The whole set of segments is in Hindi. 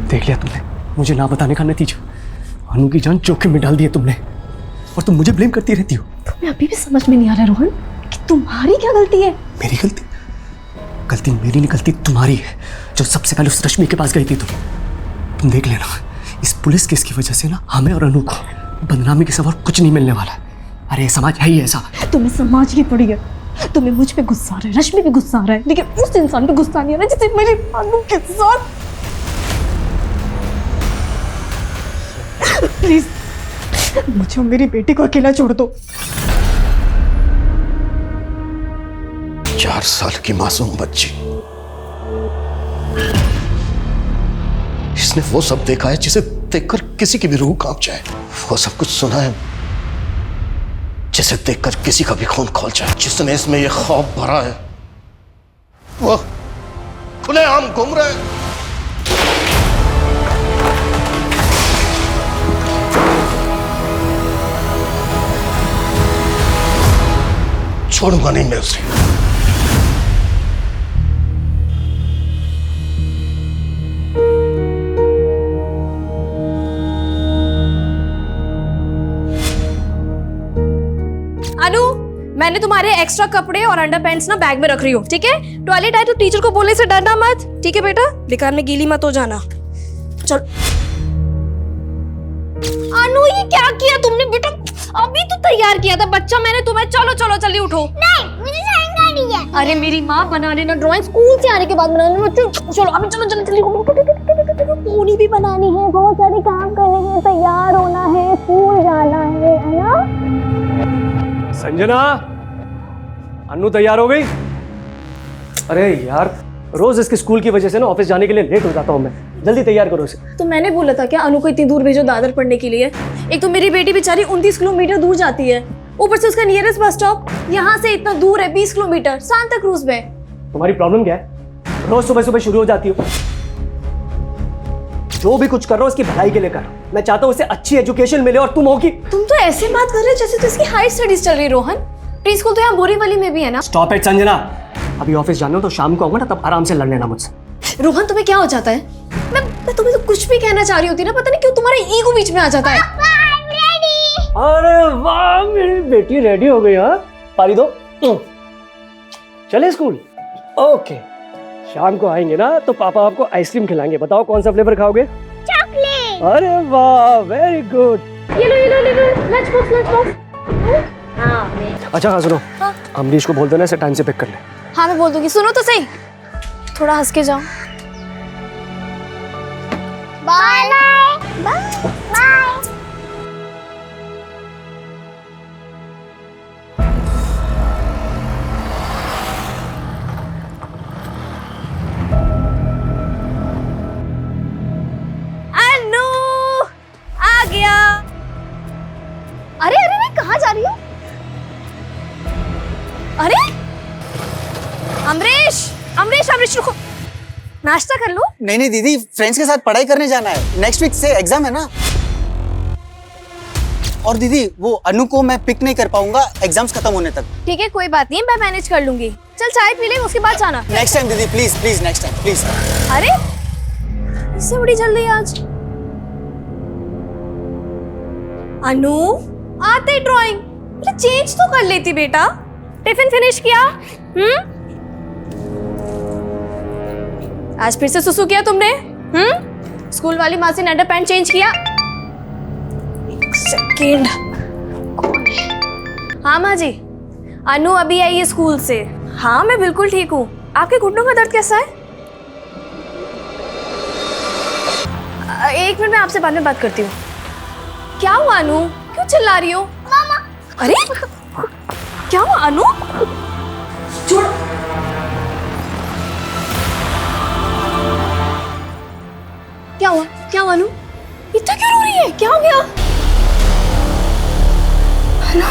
देख लिया तुमने मुझे ना बताने का नतीजा। अनु की जान जोखिम में डाल दी है तुमने और तुम मुझे ब्लेम करती रहती हो। तुम्हें अभी भी समझ में नहीं आ रहा रोहन कि तुम्हारी क्या गलती है? मेरी गलती? गलती मेरी नहीं, गलती तुम्हारी है जो सबसे पहले उस रश्मि के पास गई थी। तुम देख लेना, इस पुलिस केस की वजह से ना हमें और अनु को बदनामी के सिवा कुछ नहीं मिलने वाला। अरे समाज है ही ऐसा। तुम्हें समाज की पड़ी है। तुम्हें मुझ पे गुस्सा आ रहा है, रश्मि पे गुस्सा आ रहा है, लेकिन उस इंसान पे गुस्सा नहीं आ रहा जिसे मेरी अनु के साथ। प्लीज मुझे और मेरी बेटी को अकेला छोड़ दो। 4 साल की मासूम बच्ची, इसने वो सब देखा है जिसे देखकर किसी की भी रूह कांप जाए। वो सब कुछ सुना है जिसे देखकर किसी का भी खून खौल जाए। जिसने इसमें ये खौफ भरा है वो खुलेआम घूम रहा है। छोड़ूंगा नहीं मैं उसे। अनु, मैंने तुम्हारे एक्स्ट्रा कपड़े और अंडरपैंट्स ना बैग में रख रही हूँ, ठीक है? टॉयलेट आए तो टीचर को बोलने से डरना मत, ठीक है बेटा? बेकार में गीली मत हो जाना। चल। अनु, ये क्या किया तुमने बेटा? अभी तो तैयार किया था बच्चा मैंने तुम्हें। चलो चलो जल्दी उठो। नहीं, मुझे नहीं है। अरे मेरी माँ बना लेना ड्राइंग, स्कूल से आने के बाद बना लेना। चलो अभी चलो जल्दी जल्दी। पूरी भी बनानी है, बहुत सारे काम करने हैं, तैयार होना है, स्कूल जाना है ना? संजना, अनु तैयार हो गई? अरे यार, रोज इसके स्कूल की वजह से ना ऑफिस जाने के लिए लेट हो जाता हूँ मैं। जल्दी तैयार करो इसे। तो मैंने बोला था क्या अनु को इतनी दूर भेजो दादर पढ़ने के लिए? एक तो मेरी बेटी बेचारी 29 किलोमीटर दूर जाती है, ऊपर से उसका नियरेस्ट बस स्टॉप यहाँ से इतना दूर है, 20 किलोमीटर, सांता क्रूज में। तुम्हारी प्रॉब्लम क्या है? रोज सुबह सुबह शुरू हो जाती हो। जो भी कुछ कर रहा हूँ उसकी भलाई के लिए कर रहा हूँ। मैं चाहता हूँ उसे अच्छी एजुकेशन मिले और तुम होगी। तुम तो ऐसे बात कर रहे हो जैसे तो इसकी हाई स्टडीज चल रही। रोहन, प्री स्कूल तो यहाँ बोरीवली में भी है ना? Stop it Sanjana. अभी ऑफिस जाना हो तो शाम को आऊंगा ना, तब आराम से लड़ लेना मुझसे। रोहन, तुम्हें क्या हो जाता है? मैं तुम्हें तो कुछ भी कहना चाह रही होती ना, पता नहीं क्यों तुम्हारा ईगो बीच में आ जाता है। अरे वाह, मेरी बेटी रेडी हो गई। हाँ, पारी दो। चले स्कूल? ओके, शाम को आएंगे ना तो पापा आपको आइसक्रीम खिलाएंगे। बताओ कौन सा फ्लेवर खाओगे? चॉकलेट। अरे वाह, वेरी गुड। ये लो लंच बॉक्स। अच्छा हाँ सुनो, हाँ? अमरीश को बोल देना इसे टाइम से पिक कर ले। हाँ मैं बोल दूंगी। सुनो तो सही, थोड़ा हंस के जाओ। Bye bye. अनु आ गया। अरे अरे मैं कहाँ जा रही हूँ? अरे अमरीश अमरीश अमरीश रुको, नाश्ता कर लो। नहीं नहीं दीदी, फ्रेंड्स के साथ पढ़ाई करने जाना है। नेक्स्ट वीक से एग्जाम है ना। और दीदी वो अनु को मैं पिक नहीं कर पाऊंगा एग्जाम्स खत्म होने तक। ठीक है कोई बात नहीं, मैं मैनेज कर लूंगी। चल चाय पी ले, उसके बाद जाना। नेक्स्ट टाइम दीदी, please please next time please. अरे इससे बड़ी जल्दी आज? अनु आते ड्राइंग चेंज तो कर लेती बेटा। टिफिन फिनिश किया? आज फिर से सुसु किया तुमने? स्कूल वाली माँ से अंडर पैंट चेंज किया? एक सेकेंड। हाँ माँ जी, अनु अभी आई है स्कूल से। हाँ मैं बिल्कुल ठीक हूँ। आपके घुटनों का दर्द कैसा है? एक मिनट, मैं आपसे बाद में बात करती हूँ। क्या हुआ अनु, क्यों चिल्ला रही हो? मामा। अरे क्या हुआ अनु? छोड़। क्या हुआ? क्या हुआ अनु? इतना क्यों रो रही है? क्या हो गया? अनु,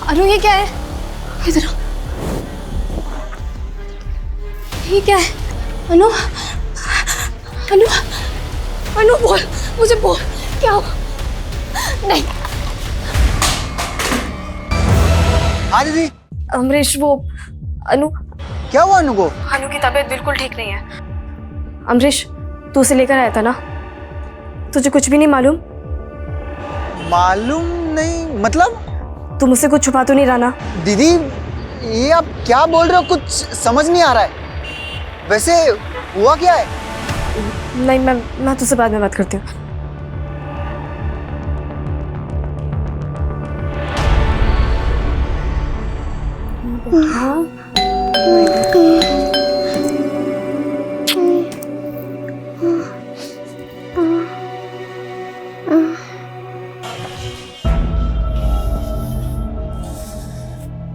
अनु ये क्या है? इधर आओ। ये क्या है? अनु, अनु, अनु बोल, मुझे बोल, क्या हुआ? नहीं। हाँ दीदी। अमरीश वो अनु, क्या हुआ अनु को? अनु की तबीयत बिल्कुल ठीक नहीं है। अमरीश तू उसे लेकर आया था ना? तुझे कुछ भी नहीं मालूम? मालूम नहीं मतलब? तू मुझसे कुछ छुपा तो नहीं रहा ना? दीदी ये आप क्या बोल रहे हो, कुछ समझ नहीं आ रहा है। वैसे हुआ क्या है? नहीं, मैं तुझसे बाद में बात करती हूँ।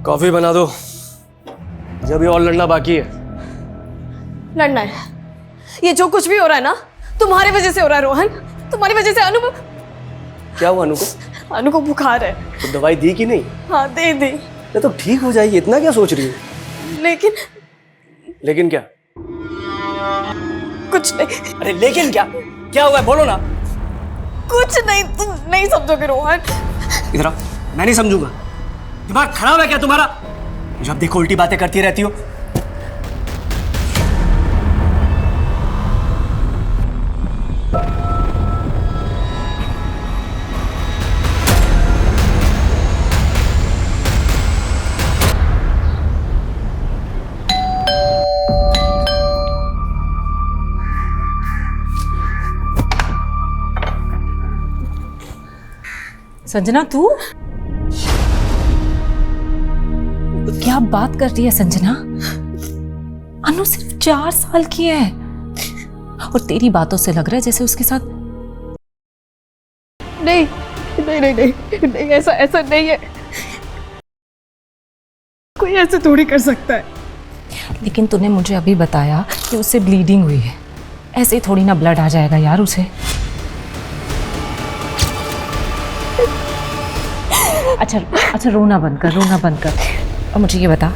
कॉफी बना दो, जब ये और लड़ना बाकी है। लड़ना है? ये जो कुछ भी हो रहा है ना, तुम्हारी वजह से हो रहा है रोहन। तुम्हारी वजह से अनु क्या हुआ अनु को? अनु को बुखार है। तो दवाई दी कि नहीं? हाँ दे दी। ये तो ठीक हो जाएगी, इतना क्या सोच रही है? लेकिन क्या? कुछ नहीं। अरे लेकिन क्या? क्या हुआ है बोलो ना। कुछ नहीं, तुम नहीं समझोगे रोहन। इधर आओ, मैं नहीं समझूंगा। दिमाग खराब है क्या तुम्हारा? जब देखो उल्टी बातें करती रहती हो। संजना तू क्या बात कर रही है संजना? अनु सिर्फ 4 साल की है और तेरी बातों से लग रहा है जैसे उसके साथ। नहीं नहीं नहीं नहीं नहीं, ऐसा नहीं है। कोई ऐसे थोड़ी कर सकता है। लेकिन तूने मुझे अभी बताया कि उससे ब्लीडिंग हुई है। ऐसे ही थोड़ी ना ब्लड आ जाएगा यार उसे। अच्छा रोना बंद कर। और मुझे ये बता,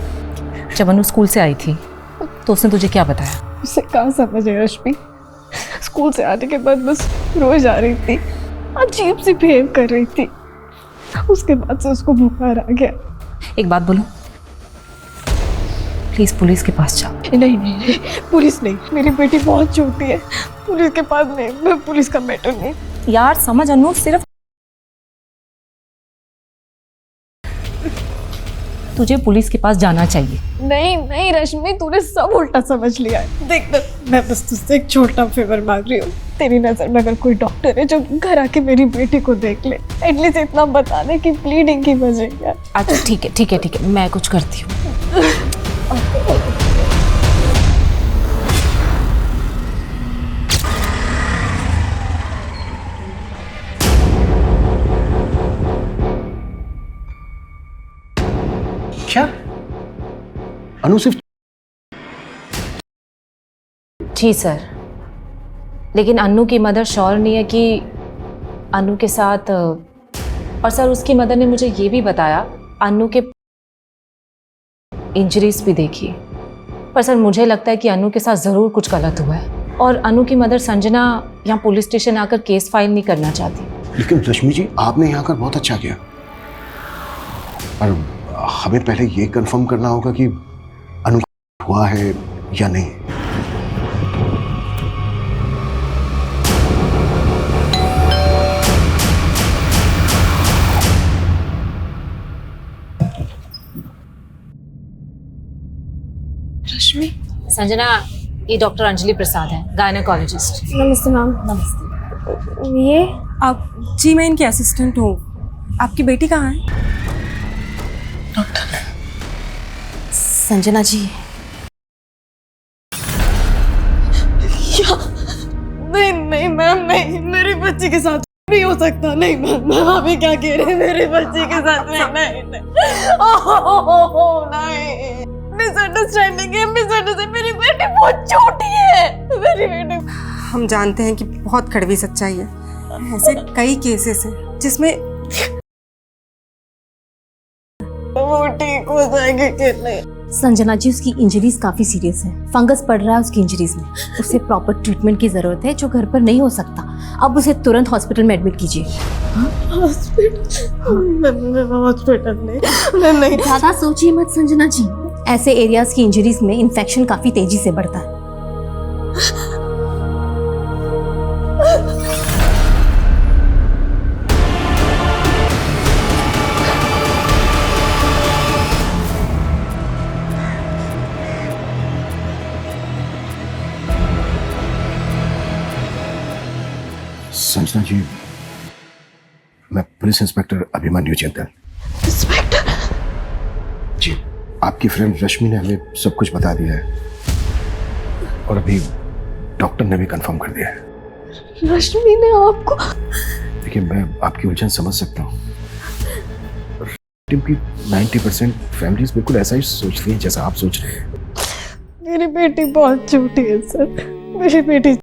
जब अनु स्कूल से आई थी तो उसने तुझे क्या बताया? उसे कहाँ समझ है रश्मि। स्कूल से आने के बाद बस रोज आ रही थी, अजीब सी बिहेव कर रही थी। उसके बाद से उसको बुखार आ गया। एक बात बोलूं, प्लीज पुलिस के पास जाओ। नहीं, पुलिस नहीं। मेरी बेटी बहुत छोटी है, पुलिस के पास नहीं। मैं पुलिस का मैटर नहीं। यार समझ, अनु सिर्फ तुझे पुलिस के पास जाना चाहिए। नहीं रश्मि, तूने सब उल्टा समझ लिया है। देख मैं बस तुझसे एक छोटा फेवर मांग रही हूँ। तेरी नजर में अगर कोई डॉक्टर है जो घर आके मेरी बेटी को देख ले, एटलीस्ट इतना बता दे कि ब्लीडिंग की वजह क्या। अच्छा ठीक है, मैं कुछ करती हूँ। क्या अनु सिर्फ? जी सर, लेकिन अन्नू की मदर श्योर नहीं है कि अन्नू के साथ। और सर उसकी मदर ने मुझे ये भी बताया अन्नू के इंजरीज भी देखी। पर सर मुझे लगता है कि अन्नू के साथ ज़रूर कुछ गलत हुआ है और अन्नू की मदर संजना यहाँ पुलिस स्टेशन आकर केस फाइल नहीं करना चाहती। लेकिन रश्मि जी, आपने यहाँ कर बहुत अच्छा किया। पर हमें पहले ये कंफर्म करना होगा कि अनु हुआ है या नहीं। रश्मि, संजना, ये डॉक्टर अंजलि प्रसाद है, गायनेकोलॉजिस्ट। नमस्ते मैम। नमस्ते। ये आप? जी मैं इनकी असिस्टेंट हूँ। आपकी बेटी कहाँ है? संजना जी। नहीं मैम, नहीं, मेरी बच्ची के साथ नहीं हो सकता। नहीं मैम, अभी क्या कह रहे हैं? मेरी बच्ची के साथ नहीं। मिसअंडरस्टैंडिंग है, मिसअंडरस्टैंडिंग। मेरी बेटी बहुत छोटी है। मेरी बेटी। हम जानते हैं कि बहुत कड़वी सच्चाई है। ऐसे कई केसेस हैं जिसमें वो ठीक हो जाएगी कि नहीं? संजना जी, उसकी इंजरीज काफी सीरियस है। फंगस पड़ रहा है उसकी इंजरीज में। उसे प्रॉपर ट्रीटमेंट की जरूरत है जो घर पर नहीं हो सकता। अब उसे तुरंत हॉस्पिटल में एडमिट कीजिए। हॉस्पिटल नहीं। ज्यादा सोचिए मत संजना जी। ऐसे एरियाज की इंजरीज में इन्फेक्शन काफी तेजी से बढ़ता है। संजना जी, मैं पुलिस इंस्पेक्टर अभिमन्यु चिंतन। इंस्पेक्टर, जी, आपकी फ्रेंड रश्मि ने हमें सब कुछ बता दिया है और अभी डॉक्टर ने भी कंफर्म कर दिया है। रश्मि ने आपको? देखिए, मैं आपकी उलझन समझ सकता हूँ। टीम की 90% फैमिलीज बिल्कुल ऐसा ही सोचती हैं जैसा आप सोच रहे हैं। मेरी बेटी बहुत छोटी है सर, मेरी बेटी,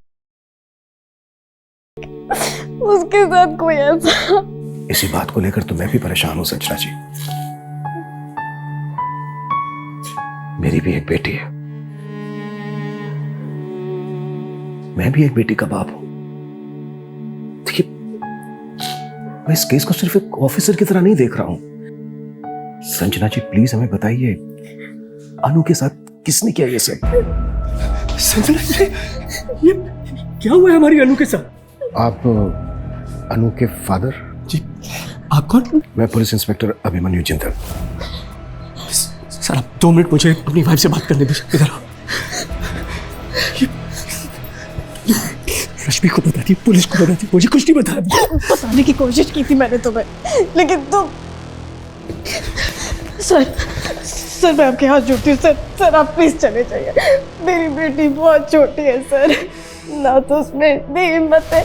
उसके साथ कोई ऐसा। इसी बात को लेकर तो मैं भी परेशान हूँ संजना जी। मेरी भी एक बेटी है, मैं भी एक बेटी का बाप हूं। देखिए, मैं इस केस को सिर्फ एक ऑफिसर की तरह नहीं देख रहा हूं। संजना जी, प्लीज हमें बताइए, अनु के साथ किसने किया ये सब? संजना जी, ये क्या हुआ है हमारी अनु के साथ? आप अनु के फादर? जी, आप कौन? मैं पुलिस इंस्पेक्टर अभिमन्यु चिंतन। सर, आप 2 मिनट मुझे अपनी वाइफ से बात करने दीजिए। इधर आओ। रश्मि को बता दी, पुलिस को बता दी, मुझे कुछ नहीं बताया। बताने की कोशिश की थी मैंने तुम्हें, लेकिन तुम। सर मैं आपके हाथ जोड़ती हूँ सर, आप प्लीज चले जाइए। मेरी बेटी बहुत छोटी है सर, ना तो उसमें इतनी हिम्मत है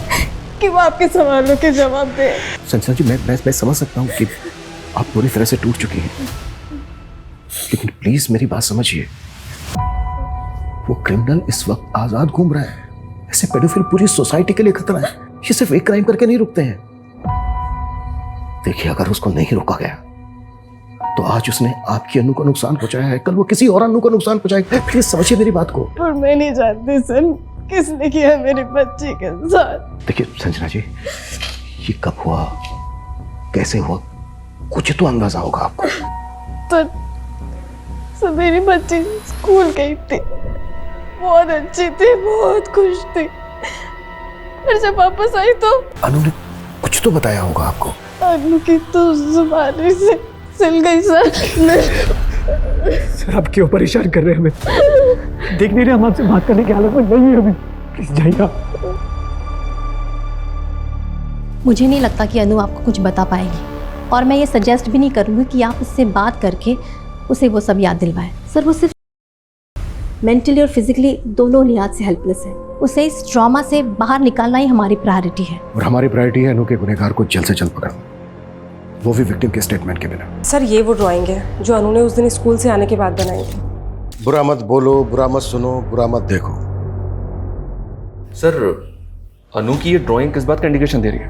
कि वो आपके सवालों के जवाब दे। संजना जी, मैं समझ सकता हूँ कि आप पूरी तरह से टूट चुकी हैं, लेकिन प्लीज मेरी बात समझिए। वो क्रिमिनल इस वक्त आजाद घूम रहा है। ऐसे पेडोफिल पूरी सोसाइटी के लिए खतरा है। ये सिर्फ एक क्राइम करके नहीं रुकते हैं। देखिए, अगर उसको नहीं रोका गया तो आज उसने आपकी अनु को नुकसान पहुंचाया है, कल वो किसी और अनु को नुकसान पहुंचाएगा। प्लीज समझिए मेरी बात को। पर मैं नहीं जानती सर किसने किया मेरी बच्ची के साथ। देखिए संजना जी, ये कब हुआ, कैसे हुआ, कुछ तो अंदाजा होगा आपको। तो मेरी बच्ची स्कूल गई थी, बहुत अच्छी थी, बहुत खुश थी। फिर जब वापस आई तो अनु ने कुछ तो बताया होगा आपको। अनु की तो जुबानी से सिल गई सर। सर, आप क्यों परेशान कर रहे हैं हमें? देख नहीं रहे हम आपसे बात करने की हालत में नहीं है अभी। प्लीज जाइए आप। मुझे नहीं लगता कि अनु आपको कुछ बता पाएगी, और मैं ये सजेस्ट भी नहीं करूँगी कि आप उससे बात करके उसे वो सब याद दिलवाएं। सर, वो सिर्फ मेंटली और फिजिकली दोनों लिहाज से हेल्पलेस है। उसे इस ट्रॉमा से बाहर निकालना ही हमारी प्रायोरिटी है। और हमारी प्रायोरिटी है अनु के गुनहगार को जल्द से जल्द पकड़ना, वो भी विक्टिम के स्टेटमेंट के बिना। सर, ये वो ड्राइंग है जो अनु ने उस दिन स्कूल से आने के बाद बनाई थी। बुरा मत बोलो, बुरा मत सुनो, बुरा मत देखो। सर, अनु की ये ड्राइंग किस बात का इंडिकेशन दे रही है?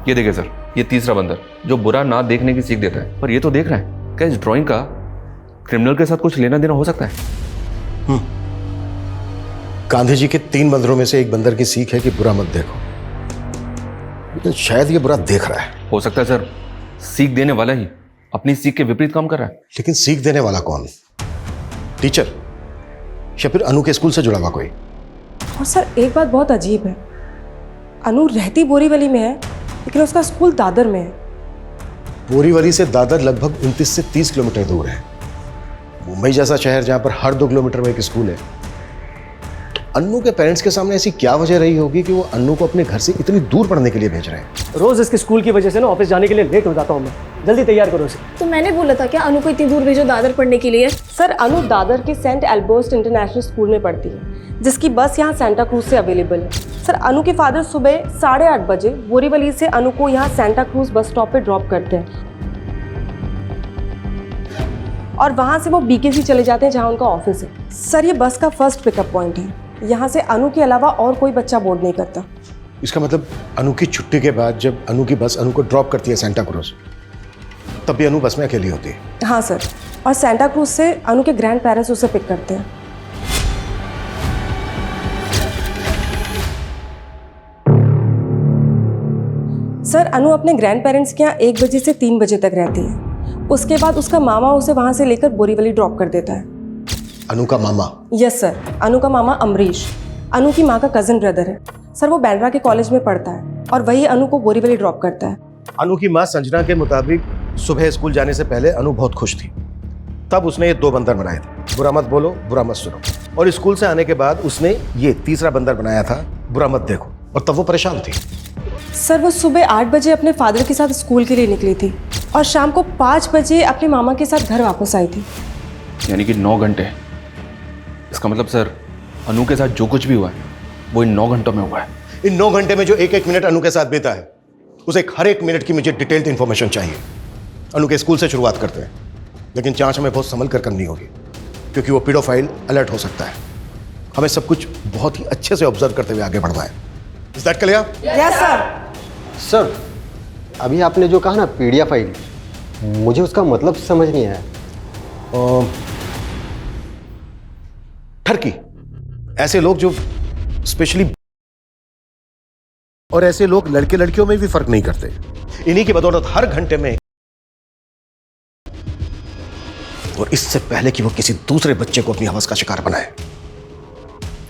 ये देखिए सर, ये तीसरा बंदर जो बुरा ना देखने की सीख देता है, पर ये तो देख रहा है। क्या इस ड्राइंग का क्रिमिनल के साथ कुछ लेना देना हो सकता है? गांधी जी के 3 बंदरों में से एक बंदर की सीख है कि बुरा मत देखो, लेकिन शायद ये बुरा देख रहा है। हो सकता है सर, सीख देने वाला ही अपनी सीख के विपरीत काम कर रहा है। लेकिन सीख देने वाला कौन? टीचर या फिर अनु के स्कूल से जुड़ा हुआ कोई? और सर, एक बात बहुत अजीब है, अनु रहती बोरीवली में है लेकिन उसका स्कूल दादर में है। बोरीवली से दादर लगभग 29 से 30 किलोमीटर दूर है। मुंबई जैसा शहर जहां पर हर 2 किलोमीटर में एक स्कूल है। तो अन्नू के पेरेंट्स के सामने ऐसी क्या वजह रही होगी कि वो अन्नू को अपने घर से इतनी दूर पढ़ने के लिए भेज रहे हैं? रोज इसके स्कूल की वजह से ना ऑफिस जाने के लिए लेट हो जाता हूँ मैं। जल्दी तैयार करो इसे। तो मैंने बोला था क्या अनु को इतनी दूर भेजो दादर पढ़ने के लिए? सर, अनु दादर के सेंट एल्बर्ट इंटरनेशनल स्कूल में पढ़ती है, जिसकी बस यहाँ सेंटा क्रूज से अवेलेबल है। सर, अनु के फादर सुबह 8:30 बजे बोरीवली से अनु को यहाँ सेंटा क्रूज बस स्टॉप पे ड्रॉप करते हैं और वहाँ से वो बीकेसी चले जाते हैं जहाँ उनका ऑफिस है। सर, ये बस का फर्स्ट पिकअप पॉइंट है। यहाँ से अनु के अलावा और कोई बच्चा बोर्ड नहीं करता। इसका मतलब अनु की छुट्टी के बाद जब अनु की बस अनु को ड्रॉप करती है सेंटा क्रूज, तब भी अनु बस में अकेली होती है? हाँ सर, और सेंटा क्रूज से अनु के ग्रैंड पेरेंट्स उसे पिक करते हैं। सर, अनु अपने ग्रैंड पेरेंट्स के यहाँ 1 बजे से 3 बजे तक रहती है। उसके बाद उसका मामा उसे वहाँ से लेकर बोरीवली ड्रॉप कर देता है। अनु का मामा? यस सर, अनु का मामा अमरीश अनु की माँ का कजिन ब्रदर है। सर, वो बैंड्रा के कॉलेज में पढ़ता है और वही अनु को बोरीवली ड्रॉप करता है। अनु की माँ संजना के मुताबिक सुबह स्कूल जाने से पहले अनु बहुत खुश थी, तब उसने ये 2 बंदर बनाए थे, बुरा मत बोलो, बुरा मत सुनो। और स्कूल से आने के बाद उसने ये तीसरा बंदर बनाया था, बुरा मत देखो, और तब वो परेशान थी। सर वो सुबह 8 बजे अपने फादर के साथ स्कूल के लिए निकली थी और शाम को 5 बजे अपने मामा के साथ घर वापस आई थी। यानी कि 9 घंटे। इसका मतलब सर अनु के साथ जो कुछ भी हुआ है वो इन 9 घंटों में हुआ है। इन 9 घंटे में जो एक एक मिनट अनु के साथ बीता है उसे हर एक मिनट की मुझे डिटेल्ड इंफॉर्मेशन चाहिए। अनु के स्कूल से शुरुआत करते हैं, लेकिन जांच हमें बहुत संभल कर करनी होगी क्योंकि वो पीडोफाइल अलर्ट हो सकता है। हमें सब कुछ बहुत ही अच्छे से ऑब्जर्व करते हुए आगे बढ़ना है। Is that clear? Yes sir. Sir, अभी आपने जो कहा ना पीडिया फाइल, मुझे उसका मतलब समझ नहीं आया। ठरकी, ऐसे लोग जो स्पेशली, और ऐसे लोग लड़के लड़कियों में भी फर्क नहीं करते। इन्हीं की बदौलत हर घंटे में, और इससे पहले कि वो किसी दूसरे बच्चे को अपनी हवस का शिकार बनाए,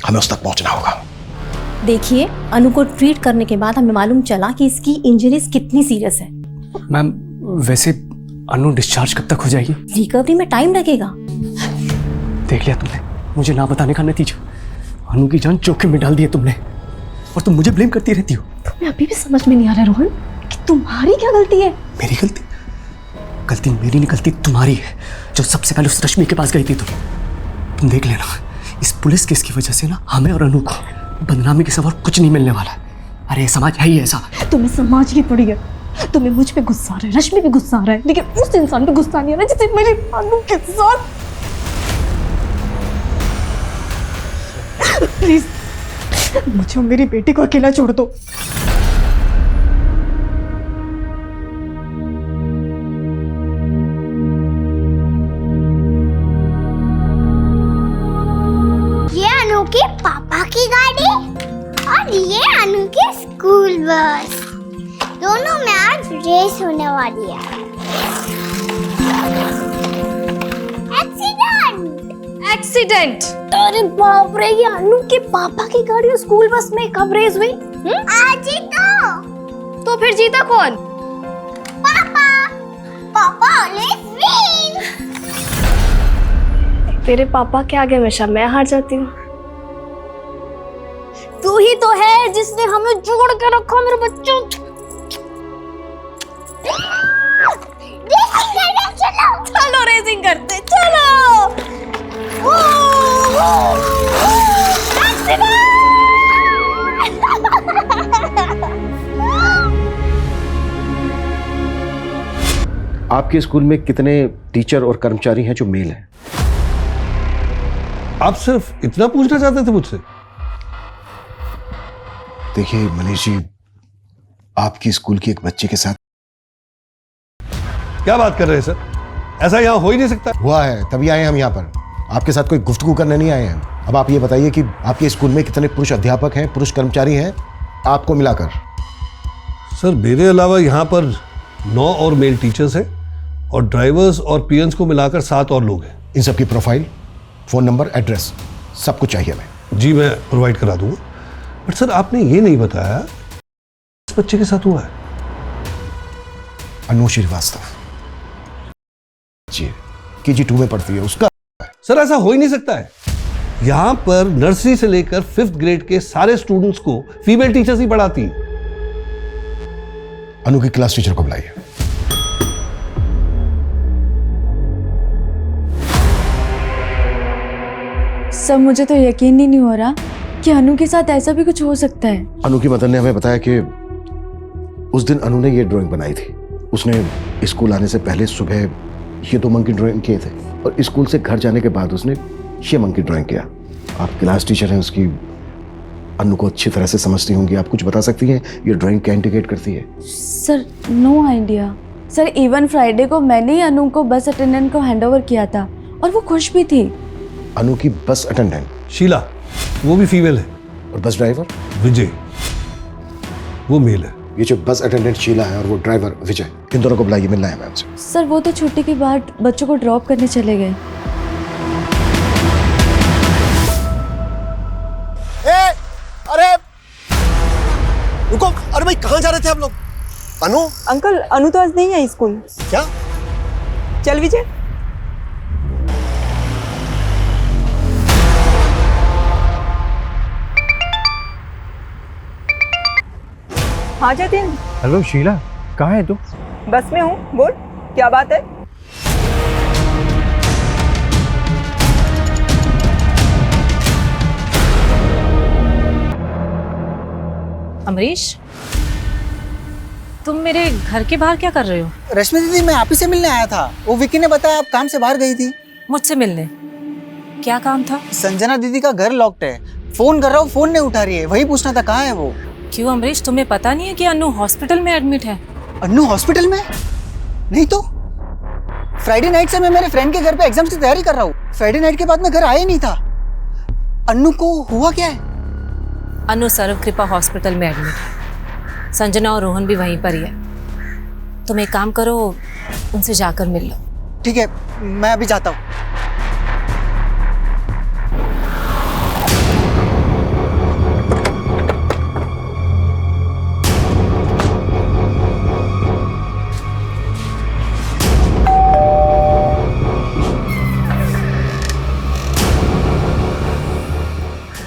हमें उस तक पहुंचना होगा। देखिए, अनु को ट्रीट करने के बाद हमें मालूम चला कि इसकी इंजरीज कितनी सीरियस है। मैम वैसे अनु डिस्चार्ज कब तक हो जाएगी? रिकवरी में टाइम लगेगा। देख लिया तुमने मुझे ना बताने का नतीजा। अनु की जान जोखिम में डाल दी है तुमने, और तुम मुझे ब्लेम करती रहती हो। तुम्हें अभी भी समझ में नहीं आ रहा रोहन कि तुम्हारी क्या गलती है? मेरी गलती? गलती मेरी नहीं, गलती तुम्हारी है जो सबसे पहले उस रश्मि के पास गई थी। तुम देख लेना, इस पुलिस केस की वजह से ना हमें और अनु को बदनामी के सिवा और कुछ नहीं मिलने वाला है। अरे समाज है ही ऐसा। तुम्हें समाज की पड़ी है। तुम्हें मुझ पे गुस्सा आ रहा है, रश्मि पे गुस्सा आ रहा है, लेकिन उस इंसान पे गुस्सा नहीं आ रहा जिसे मेरी अनु के साथ। प्लीज मुझे और मेरी बेटी को अकेला छोड़ दो। ये अनु के पापा की गाड़ी और ये अनु की स्कूल बस, दोनों में आज रेस होने वाली है। एक्सीडेंट? अरे बाप रे, ये अनु के पापा की गाड़ी और स्कूल बस में कब रेस हुई? आज ही तो फिर जीता कौन? पापा। पापा ऑलवेज विन। तेरे पापा के आगे हमेशा मैं हार जाती हूँ। तू ही तो है जिसने हमें जोड़ के रखा मेरे बच्चों। चलो चलो रेसिंग करते, चलो। आपके स्कूल में कितने टीचर और कर्मचारी हैं जो मेल हैं? आप सिर्फ इतना पूछना चाहते थे मुझसे? देखिए मनीष जी, आपकी स्कूल की एक बच्ची के साथ। क्या बात कर रहे हैं सर? ऐसा यहाँ हो ही नहीं सकता। हुआ है, तभी आए हम यहाँ पर। आपके साथ कोई गुफ्तगू करने नहीं आए हैं। अब आप ये बताइए कि आपके स्कूल में कितने पुरुष अध्यापक हैं, पुरुष कर्मचारी हैं आपको मिलाकर? सर मेरे अलावा यहाँ पर 9 और मेल टीचर्स हैं और ड्राइवर्स और पीएन्स को मिलाकर 7 और लोग हैं। इन सबकी प्रोफाइल, फोन नंबर, एड्रेस सब कुछ चाहिए हमें। जी मैं प्रोवाइड करा दूंगा, बट सर आपने ये नहीं बताया इस बच्चे के साथ हुआ है। अनु श्रीवास्तव जी, KG2 में पढ़ती है, उसका। सर ऐसा हो ही नहीं सकता है। यहाँ पर नर्सरी से लेकर 5th ग्रेड के सारे स्टूडेंट्स को फीमेल टीचर्स ही पढ़ाती हैं। अनु की क्लास टीचर को बुलाइए। सर मुझे तो यकीन ही नहीं हो रहा कि अनु के साथ ऐसा भी कुछ हो सकता है। अनु की मदर ने हमें बताया कि उस दिन अनु ने ये ड्राइंग बनाई थी। उसने स्कूल आने से पहले सुबह ये 2 मंकी ड्राइंग किए थे और स्कूल से घर जाने के बाद उसने ये मंकी ड्राइंग किया। आप क्लास टीचर हैं उसकी, अनु को अच्छी तरह से समझती होंगी, आप कुछ बता सकती हैं ये ड्राइंग क्या इंडिकेट करती है? Sir no idea. Sir even Friday को मैंने ही अनु को बस अटेंडेंट को हैंडओवर किया था और वो खुश भी थी। अनु की बस अटेंडेंट शीला, वो भी फीमेल है। और बस ड्राइवर विजय, वो मेल है। ये जो बस अटेंडेंट शीला है और वो ड्राइवर विजय, इन दोनों को बुलाइए, मिलना है मैम से। सर वो तो छुट्टी के बाद बच्चों को ड्रॉप करने चले गए। अरे रुको, अरे भाई कहाँ जा रहे थे आप लोग? अनु? अंकल अनु तो आज नहीं आई स्कूल। क्या? चल विजय। हाँ जतिन। हेलो शीला, कहाँ है तू? बस में हूँ, बोल क्या बात है? अमरीश, तुम मेरे घर के बाहर क्या कर रहे हो? रश्मि दीदी, मैं आप ही से मिलने आया था। वो विकी ने बताया आप काम से बाहर गई थी। मुझसे मिलने? क्या काम था? संजना दीदी का घर लॉक्ड है, फोन कर रहा हूँ, फोन नहीं उठा रही है। वही पूछना था कहाँ है वो। क्यों अमरीश, तुम्हें पता नहीं है कि अन्नू हॉस्पिटल में एडमिट है? अन्नू हॉस्पिटल में? नहीं तो फ्राइडे नाइट से मैं मेरे फ्रेंड के घर पे एग्जाम्स की तैयारी कर रहा हूँ। फ्राइडे नाइट के बाद मैं घर आया नहीं था। अन्नू को हुआ क्या है? अन्नू सर्वकृपा हॉस्पिटल में एडमिट है। संजना और रोहन भी वहीं पर ही है। तुम एक काम करो, उनसे जाकर मिल लो। ठीक है, मैं अभी जाता हूँ।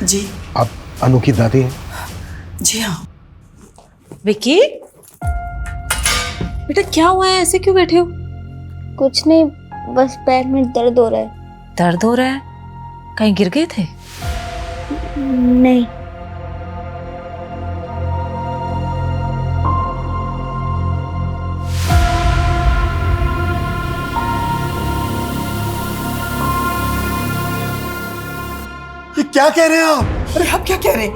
जी आप अनु की दादी हैं? जी हाँ। विकी, बेटा क्या हुआ है, ऐसे क्यों बैठे हो? कुछ नहीं, बस पैर में दर्द हो रहा है। दर्द हो रहा है? कहीं गिर गए थे? नहीं। ये क्या कह रहे हैं आप? अरे आप क्या कह रहे हैं?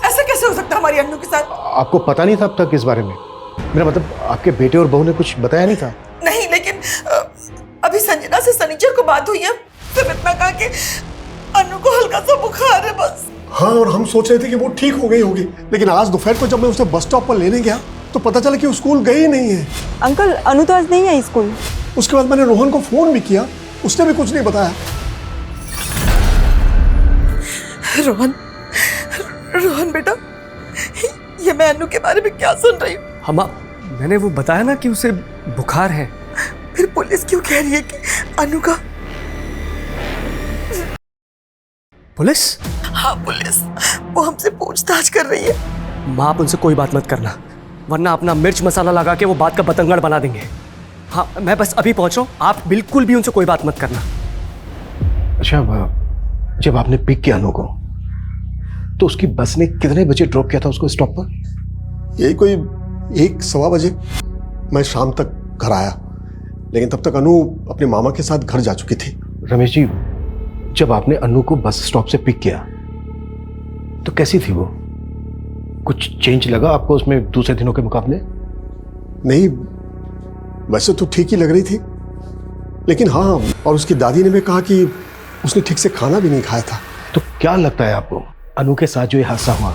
ऐसा कैसे हो सकता है हमारी अन्नू के साथ? आपको पता नहीं था अब तक इस बारे में? मेरा मतलब आपके बेटे और बहू ने कुछ बताया नहीं था? नहीं, लेकिन अभी संजना से सनीचर को बात हुई है। सिर्फ इतना कहा कि अन्नू को हल्का सा बुखार है बस। हाँ, और हम सोच रहे थे कि वो ठीक हो गई होगी, लेकिन आज दोपहर को जब मैं उसे बस स्टॉप पर लेने गया तो पता चला कि वो स्कूल गई ही नहीं है। अंकल, अनु तो आज नहीं आई स्कूल। उसके बाद मैंने रोहन को फोन भी किया, उसने भी कुछ नहीं बताया। रोहन बेटा, ये मैं अन्नू के बारे में क्या सुन रही हूँ? हम मैंने वो बताया ना कि उसे बुखार है। फिर पुलिस क्यों कह रही है कि अन्नू का? पुलिस? हाँ पुलिस, वो हमसे पूछताछ कर रही है। माँ, आप उनसे कोई बात मत करना, वरना अपना मिर्च मसाला लगा के वो बात का बतंगड़ बना देंगे। हाँ, मैं बस अभी पहुंच रहा हूँ, आप बिल्कुल भी उनसे कोई बात मत करना। अच्छा, जब आपने पिक किया अनु को तो उसकी बस ने कितने बजे ड्रॉप किया था उसको स्टॉप पर? यही कोई 1-1:15 बजे। मैं शाम तक घर आया, लेकिन तब तक अनु अपने मामा के साथ घर जा चुकी थी। रमेश जी, जब आपने अनु को बस स्टॉप से पिक किया तो कैसी थी वो? कुछ चेंज लगा आपको उसमें दूसरे दिनों के मुकाबले? नहीं, वैसे तो ठीक ही लग रही थी, लेकिन हाँ, और उसकी दादी ने भी कहा कि उसने ठीक से खाना भी नहीं खाया था। तो क्या लगता है आपको, अनु के साथ जो ये हादसा हुआ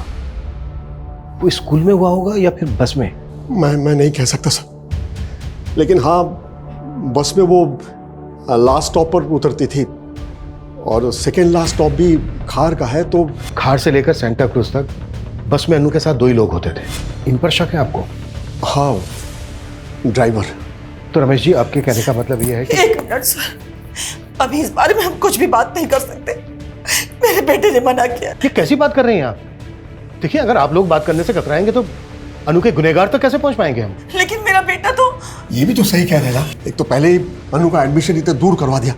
वो स्कूल में हुआ होगा या फिर बस में? मैं नहीं कह सकता सर, लेकिन हाँ, बस में वो लास्ट स्टॉप पर उतरती थी और सेकेंड लास्ट स्टॉप भी खार का है। तो खार से लेकर सेंटा क्रूज तक बस में अनु के साथ 2 ही लोग होते थे। इन पर शक है आपको? हाँ, ड्राइवर। तो रमेश जी, आपके कहने का मतलब ये है कि... 1 मिनट सर, अभी इस बारे में हम कुछ भी बात नहीं कर सकते। मेरे बेटे ने मना किया। ये कैसी बात कर रही हैं आप? देखिए, अगर आप लोग बात करने से कतराएंगे तो अनु के गुनहगार तक कैसे पहुंच पाएंगे हम? लेकिन मेरा बेटा तो... ये भी तो सही कह रहे ना, एक तो पहले ही अनु का एडमिशन इतना दूर करवा दिया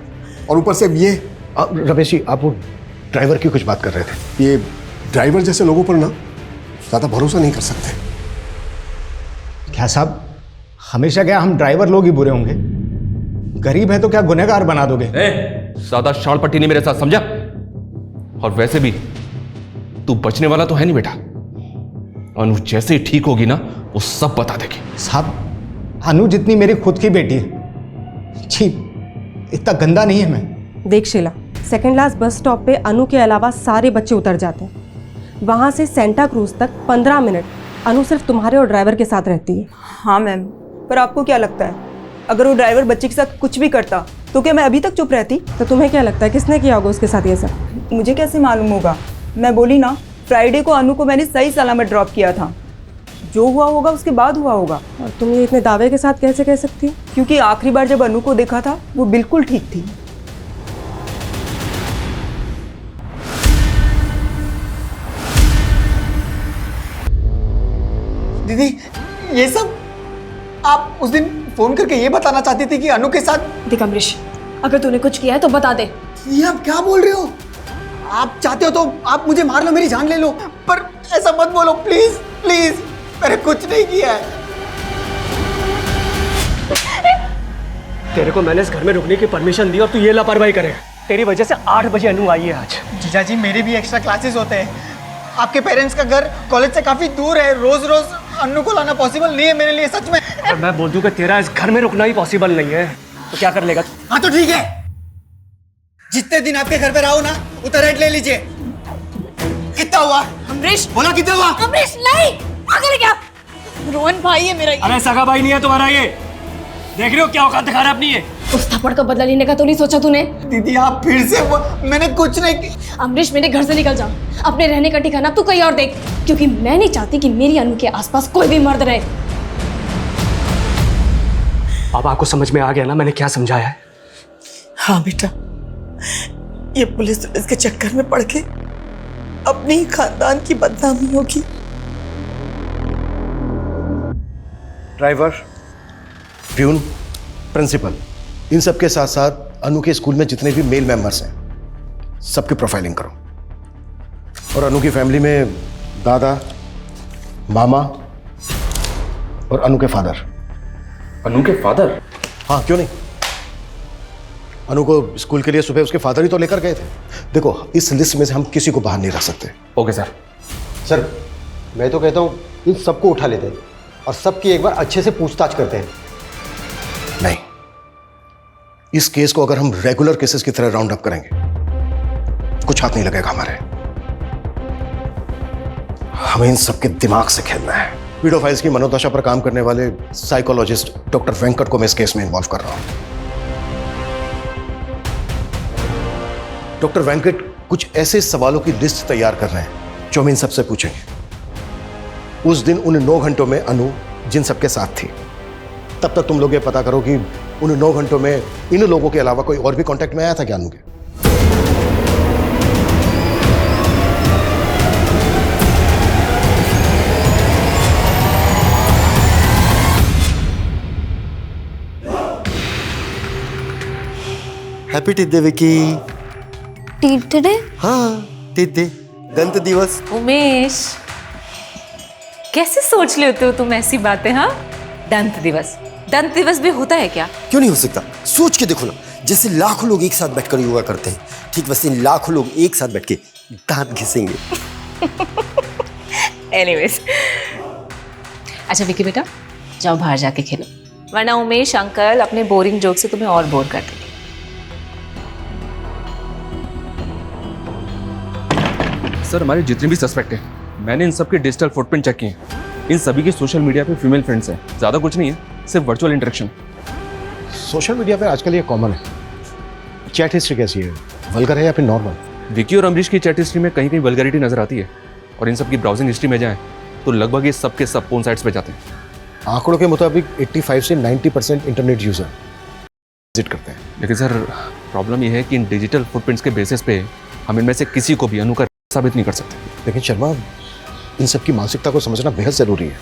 और ऊपर से ये... रमेश जी, आप वो ड्राइवर की कुछ बात कर रहे थे। ये ड्राइवर जैसे लोगों पर ना ज्यादा भरोसा नहीं कर सकते। क्या साहब, हमेशा क्या हम ड्राइवर लोग ही बुरे होंगे? गरीब है तो क्या गुनहगार बना दोगे? ज्यादा शाल पट्टी नहीं मेरे साथ, समझा? और वैसे भी तू बचने वाला तो है नहीं बेटा। अनु जैसे ही ठीक होगी ना, वो सब बता देगी। साहब, अनु जितनी मेरी खुद की बेटी है। छी, इतना गंदा नहीं है मैं। देख Sheela, second last bus stop पे अनु के अलावा सारे बच्चे उतर जाते हैं। वहाँ से सेंटा क्रूज तक 15 मिनट अनु सिर्फ तुम्हारे और ड्राइवर के साथ रहती है। हाँ मैम, पर आपको क्या लगता है अगर वो ड्राइवर बच्चे के साथ कुछ भी करता तो क्या मैं अभी तक चुप रहती? तो तुम्हें क्या लगता है किसने किया होगा उसके साथ ये सब? मुझे कैसे मालूम होगा? मैं बोली ना, फ्राइडे को अनु को मैंने सही सलामत ड्रॉप किया था। जो हुआ होगा उसके बाद हुआ होगा। और तुम ये इतने दावे के साथ कैसे कह सकती हो? क्योंकि आखिरी बार जब अनु को देखा था वो बिल्कुल ठीक थी। दीदी ये सब आप उस दिन फोन करके ये बताना चाहती थी कि अनु के साथ। देख अमरीश, अगर तूने कुछ किया है तो बता दे। ये आप क्या बोल रहे हो? आप चाहते हो तो आप मुझे मार लो, मेरी जान ले लो, पर ऐसा मत बोलो प्लीज प्लीज। मैंने कुछ नहीं किया है। तेरे को मैंने इस घर में रुकने की परमिशन दी और तू ये लापरवाही करे। तेरी वजह से 8 बजे अनु आई है आज। जीजा जी मेरे भी एक्स्ट्रा क्लासेस होते हैं। आपके पेरेंट्स का घर कॉलेज से काफी दूर है, रोज रोज अनु को लाना पॉसिबल नहीं है मेरे लिए, सच में। और मैं बोल दूं कि तेरा इस घर में रुकना ही पॉसिबल नहीं है तो क्या कर लेगा? हाँ तो ठीक है, जितने दिन आपके घर पे रहो ना उतना रेंट ले लीजिए। कितना हुआ? अमरीश बोला कितना हुआ? अमरीश नहीं, पागल है क्या? रोहन भाई है मेरा। अरे सगा भाई नहीं है तुम्हारा ये, देख रहे हो क्या औकात दिखा रहा है अपनी ये। उस थप्पड़ का बदला लेने का तो नहीं सोचा तूने? दीदी आप फिर से मैंने कुछ नहीं किया। अमरीश मेरे घर से निकल जा, अपने रहने का ठिकाना तू कहीं और देख, क्योंकि मैं नहीं चाहती कि मेरी अनु के आसपास कोई भी मर्द रहे। अब आपको समझ में आ गया ना मैंने क्या समझाया है? हाँ बेटा, ये पुलिस के चक्कर में पड़ के अपने ही खानदान की बदनामी होगी। ड्राइवर, प्यून, प्रिंसिपल, इन सब के साथ साथ अनु के स्कूल में जितने भी मेल मेंबर्स हैं सबकी प्रोफाइलिंग करो। और अनु की फैमिली में दादा, मामा और अनु के फादर। अनु के फादर? हाँ क्यों नहीं, अनु को स्कूल के लिए सुबह उसके फादर ही तो लेकर गए थे। देखो इस लिस्ट में से हम किसी को बाहर नहीं रख सकते। Okay sir. सर मैं तो कहता हूँ इन सबको उठा लेते हैं और सबकी एक बार अच्छे से पूछताछ करते हैं। नहीं, इस केस को अगर हम रेगुलर केसेस की तरह राउंड अप करेंगे कुछ हाथ नहीं लगेगा हमारे। हमें इन सबके दिमाग से खेलना है। पीडोफाइल्स की मनोदशा पर काम करने वाले साइकोलॉजिस्ट डॉक्टर वेंकट को मैं इस केस में इन्वॉल्व कर रहा हूं। डॉक्टर वेंकट कुछ ऐसे सवालों की लिस्ट तैयार कर रहे हैं जो हम इन सबसे पूछेंगे। उस दिन उन 9 घंटों में अनु जिन सबके साथ थी, तब तक तुम लोग ये पता करो कि उन 9 घंटों में इन लोगों के अलावा कोई और भी कांटेक्ट में आया था क्या अनु के? हैप्पी टिड्डे विकी। टिड्डे? हाँ टिड्डे, दंत दिवस। उमेश, कैसे सोच लेते हो तुम ऐसी बातें? हाँ, दंत दिवस, दंत दिवस भी होता है क्या? क्यों नहीं हो सकता? सोच के देखो ना, जैसे लाखों लोग एक साथ बैठकर योगा करते हैं, ठीक वैसे लाखों लोग एक साथ बैठ के दांत घिसेंगे। एनीवेज, अच्छा विकी बेटा जाओ बाहर जाके खेलो, वरना उमेश अंकल अपने बोरिंग जोक से तुम्हें और बोर कर देंगे। सर हमारे जितने भी सस्पेक्ट हैं मैंने इन सब के डिजिटल फुटप्रिंट चेक किए हैं। इन सभी के सोशल मीडिया पे फीमेल फ्रेंड्स हैं। ज़्यादा कुछ नहीं है, सिर्फ वर्चुअल इंटरेक्शन। सोशल मीडिया पे आजकल ये कॉमन है। चैट हिस्ट्री कैसी है, वल्गर है या फिर नॉर्मल? विकी और अमरीश की चैट हिस्ट्री में कहीं कहीं वल्गैरिटी नजर आती है, और इन सब की ब्राउजिंग हिस्ट्री में जाएं तो लगभग ये सब के सब पोर्न साइट्स पे जाते हैं। आंकड़ों के मुताबिक 85 से 90% इंटरनेट यूजर विजिट करते हैं। लेकिन सर प्रॉब्लम ये है कि इन डिजिटल फुटप्रिंट्स के बेसिस पे हम इनमें से किसी को भी अनु का साबित नहीं कर सकते। लेकिन शर्मा, इन सब की मानसिकता को समझना बेहद जरूरी है।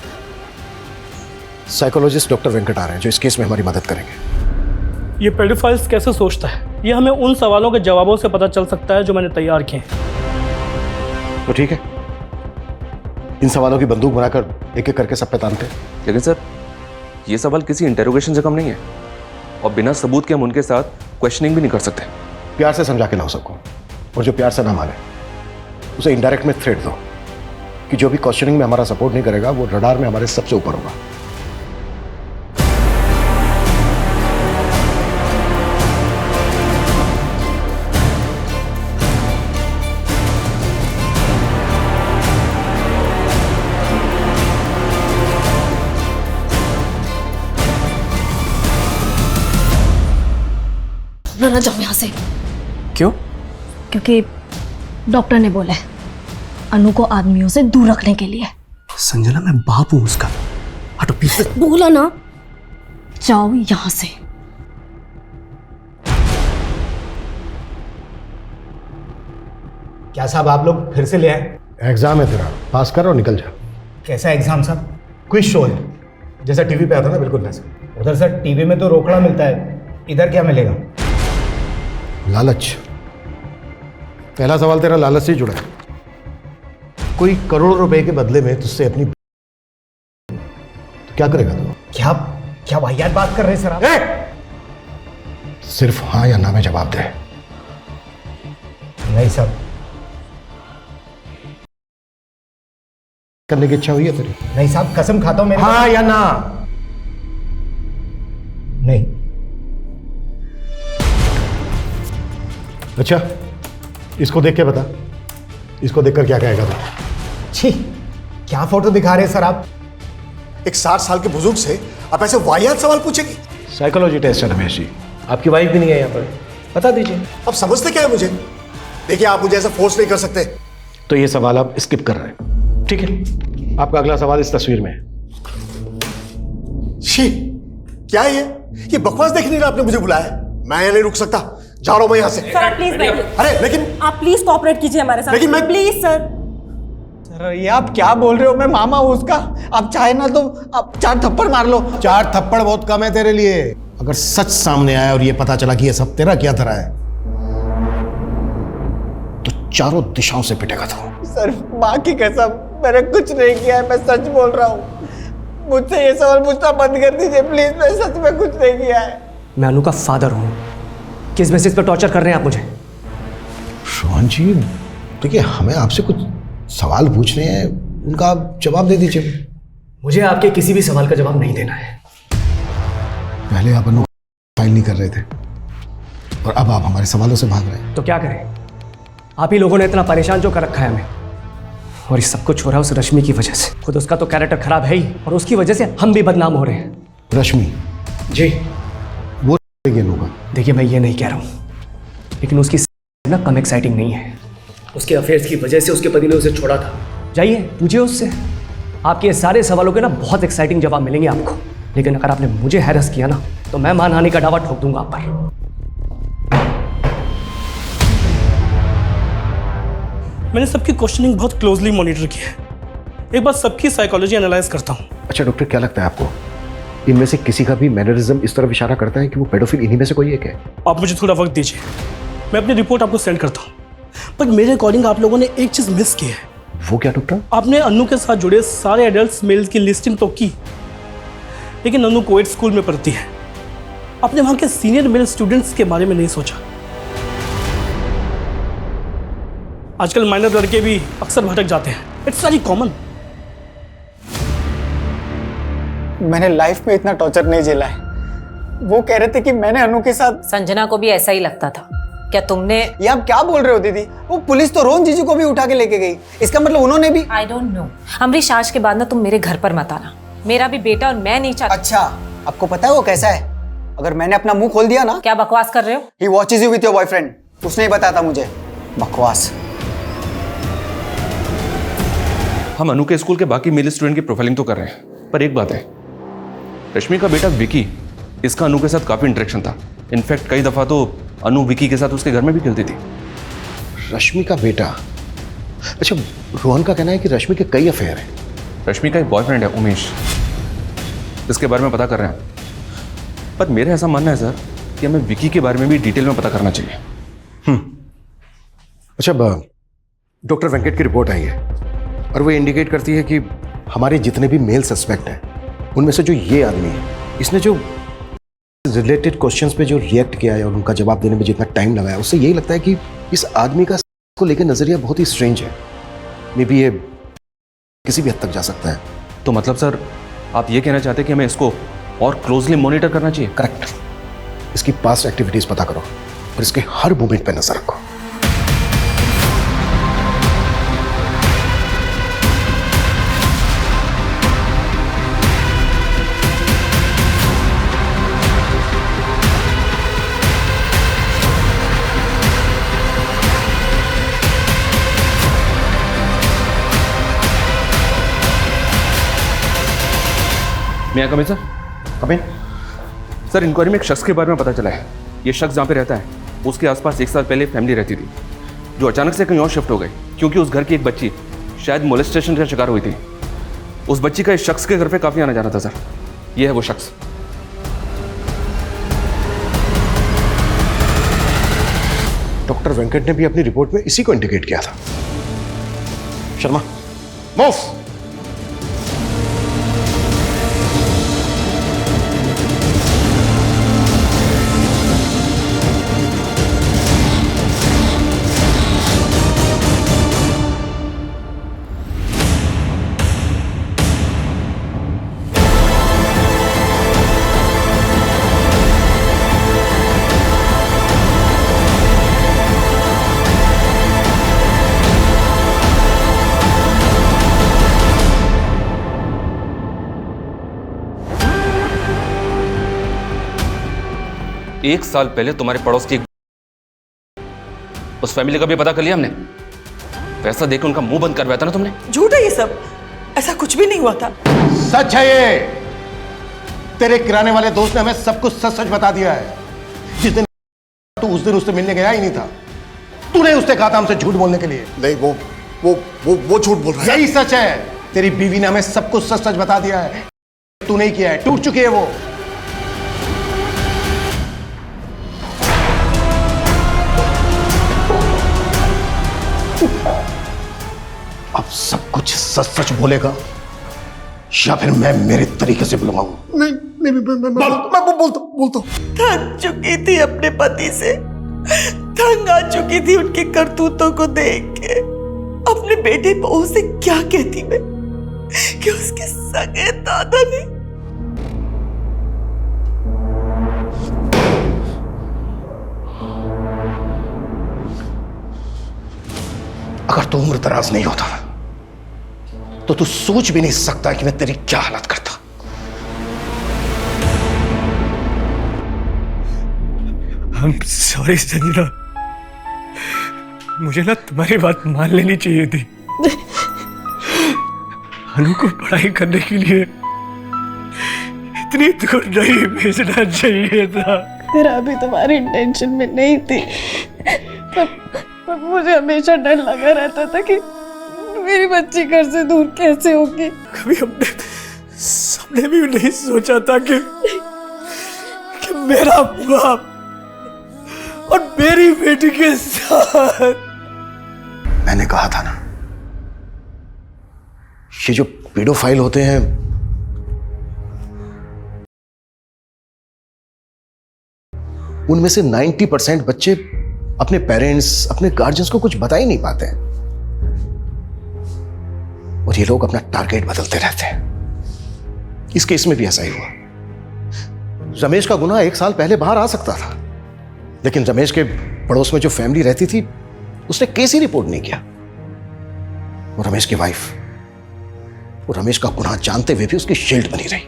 साइकोलॉजिस्ट डॉक्टर वेंकट आ रहे हैं जो इस केस में हमारी मदद करेंगे। ये पेडोफाइल्स कैसे सोचता है, ये हमें उन सवालों के जवाबों से पता चल सकता है जो मैंने तैयार किए हैं। तो ठीक है, इन सवालों की बंदूक बनाकर एक एक करके सब पे तानते हैं। लेकिन सर ये सवाल किसी इंटेरोगेशन से कम नहीं है, और बिना सबूत के हम उनके साथ क्वेश्चनिंग भी नहीं कर सकते। प्यार से समझा के लाओ सबको, और जो प्यार से ना माने उसे इनडायरेक्ट में थ्रेट दो कि जो भी क्वेश्चनिंग में हमारा सपोर्ट नहीं करेगा वो रडार में हमारे सबसे ऊपर होगा। ना जाओ यहाँ से। क्यों? क्योंकि डॉक्टर ने बोला है अनु को आदमियों से दूर रखने के लिए। संजना मैं बाप हूं उसका, हटो प्लीज। बोला ना, जाओ यहाँ से। क्या साहब आप लोग फिर से ले आए? एग्जाम है तेरा, पास कर और निकल जा। कैसा एग्जाम साहब? क्विज शो है, जैसा टीवी पे आता ना, बिल्कुल वैसा। उधर सर टीवी में तो रोकड़ा मिलता है, इधर क्या मिलेगा? लालच। पहला सवाल तेरा लालच से जुड़ा है। कोई करोड़ रुपए के बदले में तुझसे अपनी तो क्या करेगा तू? क्या क्या वाहियात बात कर रहे हैं सर आप? सिर्फ हाँ या ना में जवाब दे। नहीं सर। करने की इच्छा हुई है तेरी? नहीं साहब, कसम खाता हूं मेरे। हाँ या ना? नहीं। अच्छा, इसको देख के बता, इसको देखकर क्या कहेगा तू? छी, क्या फोटो दिखा रहे हैं सर आप? एक 60 साल के बुजुर्ग से आप ऐसे वाहियात सवाल पूछेगी? साइकोलॉजी टेस्ट है रमेश जी। आपकी वाइफ भी नहीं है यहाँ पर, बता दीजिए। अब समझते क्या है मुझे? देखिए, आप मुझे ऐसा फोर्स नहीं कर सकते। तो ये सवाल आप स्किप कर रहे हैं, ठीक है? आपका अगला सवाल इस तस्वीर में है। छी, क्या है ये बकवास देखने के लिए आपने मुझे बुलाया है? मैं यहाँ नहीं रुक सकता, जा रहा हूं मैं यहाँ से। सर प्लीज बैठिए। अरे लेकिन आप प्लीज कोऑपरेट कीजिए हमारे साथ। लेकिन मैं प्लीज सर। सर ये आप क्या बोल रहे हो? मैं मामा हूं उसका। आप चाहे ना तो आप 4 थप्पड़ मार लो। 4 थप्पड़ बहुत कम है तेरे लिए। अगर सच सामने आया और ये पता चला कि ये सब तेरा क्या धरा है तो चारों दिशाओं से पिटेगा तू। सर माँ की कसम, मैंने कुछ नहीं किया है, मैं सच बोल रहा हूँ। मुझसे ये सवाल पूछना बंद कर दीजिए प्लीज, मैं सच में कुछ नहीं किया है। मैं अनु का फादर हूँ। किस बेसिस पर टॉर्चर कर रहे हैं आप मुझे? रोहन जी, देखिए हमें आपसे कुछ सवाल पूछने हैं, उनका आप जवाब दे दीजिए। मुझे आपके किसी भी सवाल का जवाब नहीं देना है। पहले आप अनु फाइल नहीं कर रहे थे और अब आप हमारे सवालों से भाग रहे हैं। तो क्या करें? आप ही लोगों ने इतना परेशान जो कर रखा है हमें, और ये सब कुछ हो रहा है उस रश्मि की वजह से। खुद उसका तो कैरेक्टर खराब है ही, और उसकी वजह से हम भी बदनाम हो रहे हैं। रश्मि जी, वो होगा। देखिए मैं ये नहीं कह रहा हूँ, लेकिन उसकी ना कम एक्साइटिंग नहीं है। उसके अफेयर्स की वजह से उसके पति ने उसे छोड़ा था। जाइए पूछिए उससे, आपके ये सारे सवालों के ना बहुत एक्साइटिंग जवाब मिलेंगे आपको। लेकिन अगर आपने मुझे हैरस किया ना तो मैं मानहानि का दावा ठोक दूंगा आप पर। मैंने सबकी क्वेश्चनिंग बहुत क्लोजली मॉनिटर की है। एक बार सबकी साइकोलॉजी एनालाइज करता हूँ। अच्छा डॉक्टर, क्या लगता है आपको इनमें से किसी का भी मैनरिज्म इस तरफ इशारा करता है कि वो पेडोफिल इन्हीं में से कोई एक है? आप मुझे थोड़ा वक्त दीजिए, मैं अपनी रिपोर्ट आपको सेंड करता हूँ। बट मेरे अकॉर्डिंग आप लोगों ने एक चीज मिस की है। वो क्या डॉक्टर? आपने अनु के साथ जुड़े सारे एडल्ट मेल्स की लिस्टिंग तो की, लेकिन अनु कोएड स्कूल में पढ़ती है। आपने वहां के सीनियर मेल स्टूडेंट्स के बारे में नहीं सोचा। आजकल माइनर लड़के भी अक्सर भटक जाते हैं, इट्स वेरी कॉमन। मैंने लाइफ में इतना टॉर्चर नहीं झेला है। वो कह रहे थे कि मैंने अनु के साथ। संजना को भी ऐसा ही लगता था। क्या तुमने? ये आप क्या बोल रहे हो दीदी? वो पुलिस तो रोहन जीजू को भी उठा के लेके गई, इसका मतलब उन्होंने भी। I don't know. अमरीश, आज के बाद ना तुम मेरे घर पर मत आना। मेरा भी बेटा और मैं नहीं चाहती। अच्छा, आपको पता है वो कैसा है? अगर मैंने अपना मुंह खोल दिया ना। क्या बकवास कर रहे हो? He watches you with your boyfriend. उसने ही बताया था मुझे। बकवास। हम अनु के स्कूल के बाकी मेल स्टूडेंट की प्रोफाइलिंग तो कर रहे हैं, पर एक बात है, रश्मि का बेटा विकी, इसका अनु के साथ काफी इंटरेक्शन था। इनफैक्ट कई दफा तो अनु विकी के साथ उसके घर में भी खेलती थी। रश्मि का बेटा? अच्छा, रोहन का कहना है कि रश्मि के कई अफेयर हैं। रश्मि का एक बॉयफ्रेंड है उमेश, इसके बारे में पता कर रहे हैं। पर मेरा ऐसा मानना है सर कि हमें विकी के बारे में भी डिटेल में पता करना चाहिए। अच्छा, डॉक्टर वेंकट की रिपोर्ट आई है और वो इंडिकेट करती है कि हमारे जितने भी मेल सस्पेक्ट हैं उनमें से जो ये आदमी है, इसने जो रिलेटेड क्वेश्चंस पे जो रिएक्ट किया है और उनका जवाब देने में जितना टाइम लगाया, उससे यही लगता है कि इस आदमी का को लेकर नजरिया बहुत ही स्ट्रेंज है। मे बी ये किसी भी हद तक जा सकता है। तो मतलब सर आप ये कहना चाहते हैं कि हमें इसको और क्लोजली मॉनिटर करना चाहिए? करेक्ट। इसकी पास्ट एक्टिविटीज पता करो और इसके हर मूवमेंट पे नजर रखो। मैं coming sir? Coming. Sir, enquiry में एक शख्स के बारे में पता चला है। ये शख्स जहाँ पे रहता है उसके आसपास 1 साल पहले फैमिली रहती थी, जो अचानक से कहीं और शिफ्ट हो गई क्योंकि उस घर की एक बच्ची शायद मोलेस्टेशन का शिकार हुई थी। उस बच्ची का इस शख्स के घर पे काफी आना जाना था सर। ये है वो शख्स। डॉक्टर वेंकट ने भी अपनी रिपोर्ट में इसी को इंडिकेट किया था। शर्मा, मूव। एक साल पहले तुम्हारे पड़ोस की उस फैमिली का भी पता कर लिया हमने। पैसा देकर उनका मुंह बंद करवाया था ना तुमने। झूठ है ये सब, ऐसा कुछ भी नहीं हुआ था। सच है ये। तेरे किराने वाले दोस्त ने हमें सब कुछ सच सच बता दिया है। जिस दिन तू उस दिन उससे मिलने गया ही नहीं था। तूने उससे कहा था हमसे झूठ बोलने के लिए। नहीं, वो झूठ बोल रहा है। यही सच है। तेरी बीवी ने हमें सब कुछ सच सच बता दिया है। तू नहीं किया है, टूट चुकी है वो। अब सब कुछ सच सच बोलेगा या फिर मैं मेरे तरीके से बुलवाऊं? नहीं, मैं बोलता। थक चुकी थी अपने पति से, तंग आ चुकी थी उनके करतूतों को देख के। अपने बेटे बहू से क्या कहती मैं कि उसके सगे दादा ने। अगर तू उम्र दराज नहीं होता तो तू सोच भी नहीं सकता कि मैं तेरी क्या हालत करता। I'm sorry संजना, मुझे ना तुम्हारी बात मान लेनी चाहिए थी। अनु को पढ़ाई करने के लिए इतनी दूर नहीं भेजना चाहिए था। मेरा अभी तुम्हारी इंटेंशन में नहीं थी, पर मुझे हमेशा डर लगा रहता था कि मेरी बच्ची घर से दूर कैसे होगी। कभी हमने सबने भी नहीं सोचा था कि मेरा बाप और मेरी बेटी के साथ। मैंने कहा था ना, ये जो पीडोफाइल होते हैं उनमें से 90% बच्चे अपने पेरेंट्स, अपने गार्जियंस को कुछ बता ही नहीं पाते हैं। और ये लोग अपना टारगेट बदलते रहते हैं। इस केस में भी ऐसा ही हुआ। रमेश का गुनाह 1 साल पहले बाहर आ सकता था, लेकिन रमेश के पड़ोस में जो फैमिली रहती थी उसने केस ही रिपोर्ट नहीं किया। वो रमेश की वाइफ, वो रमेश का गुनाह जानते हुए भी उसकी शील्ड बनी रही।